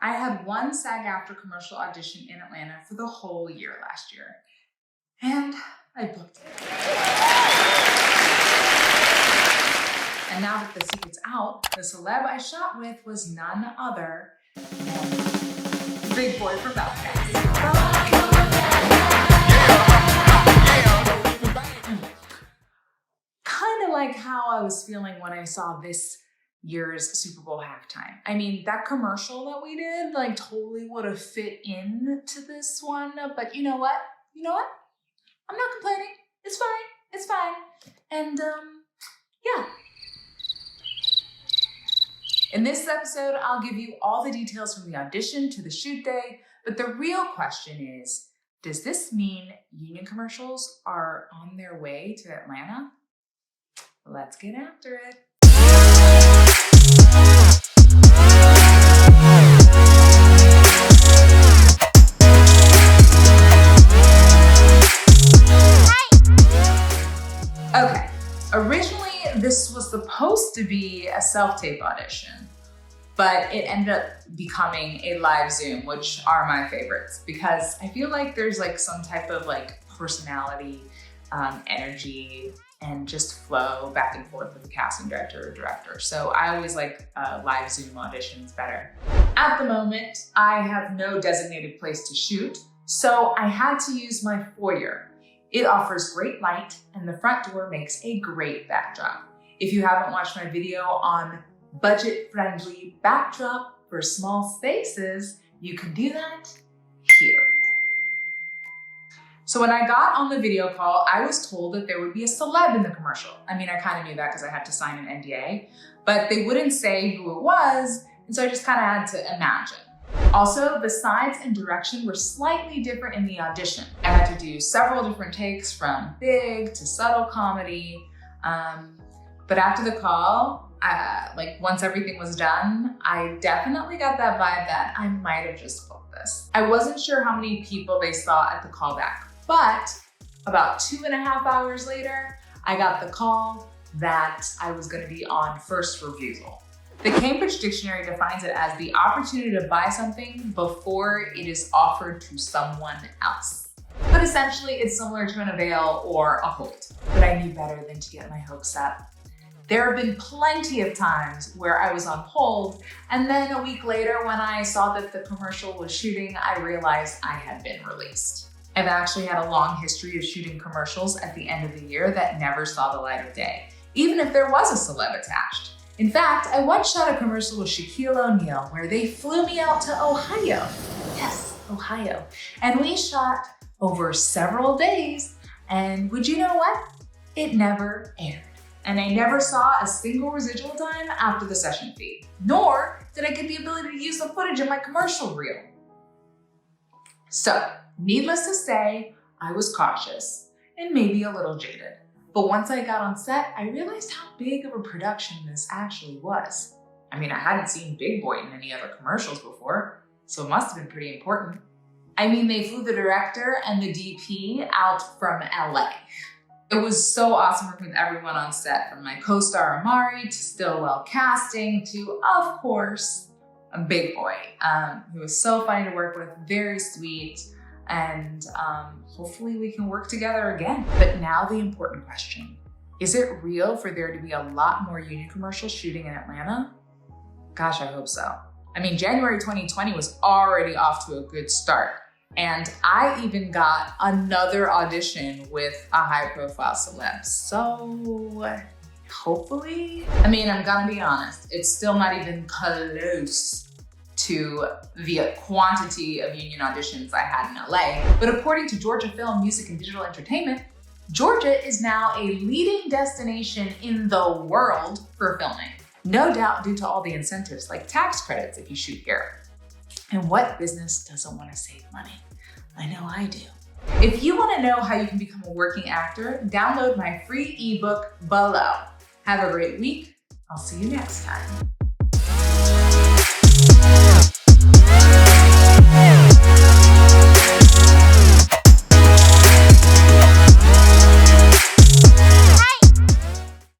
I had one Sag-Aftra Commercial audition in Atlanta for the whole year last year. And I booked it. And now that the secret's out, the celeb I shot with was none other than Big Boi from Belfast. Kind of like how I was feeling when I saw this year's Super Bowl halftime. I mean, that commercial that we did, like, totally would have fit into this one, but you know what? I'm not complaining. It's fine. And, yeah. In this episode, I'll give you all the details from the audition to the shoot day, but the real question is, does this mean union commercials are on their way to Atlanta? Let's get after it. Okay, originally this was supposed to be a self-tape audition, but it ended up becoming a live Zoom, which are my favorites because I feel like there's like some type of like personality, energy, and just flow back and forth with the casting director or director. So I always like live Zoom auditions better. At the moment, I have no designated place to shoot, so I had to use my foyer. It offers great light, and the front door makes a great backdrop. If you haven't watched my video on budget-friendly backdrop for small spaces, you can do that here. So when I got on the video call, I was told that there would be a celeb in the commercial. I mean, I kind of knew that because I had to sign an NDA, but they wouldn't say who it was, and so I just kind of had to imagine. Also, the sides and direction were slightly different in the audition. I had to do several different takes from big to subtle comedy, but after the call, like once everything was done, I definitely got that vibe that I might have just booked this. I wasn't sure how many people they saw at the callback, but about 2.5 hours later, I got the call that I was gonna be on first refusal. The Cambridge Dictionary defines it as the opportunity to buy something before it is offered to someone else. But essentially, it's similar to an avail or a hold. But I knew better than to get my hopes up. There have been plenty of times where I was on hold, and then a week later when I saw that the commercial was shooting, I realized I had been released. I've actually had a long history of shooting commercials at the end of the year that never saw the light of day, even if there was a celeb attached. In fact, I once shot a commercial with Shaquille O'Neal where they flew me out to Ohio. Yes, Ohio. And we shot over several days, and would you know what? It never aired. And I never saw a single residual time after the session fee, nor did I get the ability to use the footage in my commercial reel. So, needless to say, I was cautious and maybe a little jaded. But once I got on set, I realized how big of a production this actually was. I mean, I hadn't seen Big Boi in any other commercials before, so it must have been pretty important. I mean, they flew the director and the DP out from LA. It was so awesome working with everyone on set, from my co-star Amari to Stillwell casting to, of course, Big Boi, who was so funny to work with, very sweet, and hopefully we can work together again. But now the important question, is it real for there to be a lot more union commercials shooting in Atlanta? Gosh, I hope so. I mean, January 2020 was already off to a good start. And I even got another audition with a high-profile celeb. So hopefully, I mean, I'm gonna be honest, it's still not even close to the quantity of union auditions I had in LA. But according to Georgia Film, Music, and Digital Entertainment, Georgia is now a leading destination in the world for filming. No doubt due to all the incentives like tax credits if you shoot here. And what business doesn't want to save money? I know I do. If you want to know how you can become a working actor, download my free ebook below. Have a great week. I'll see you next time.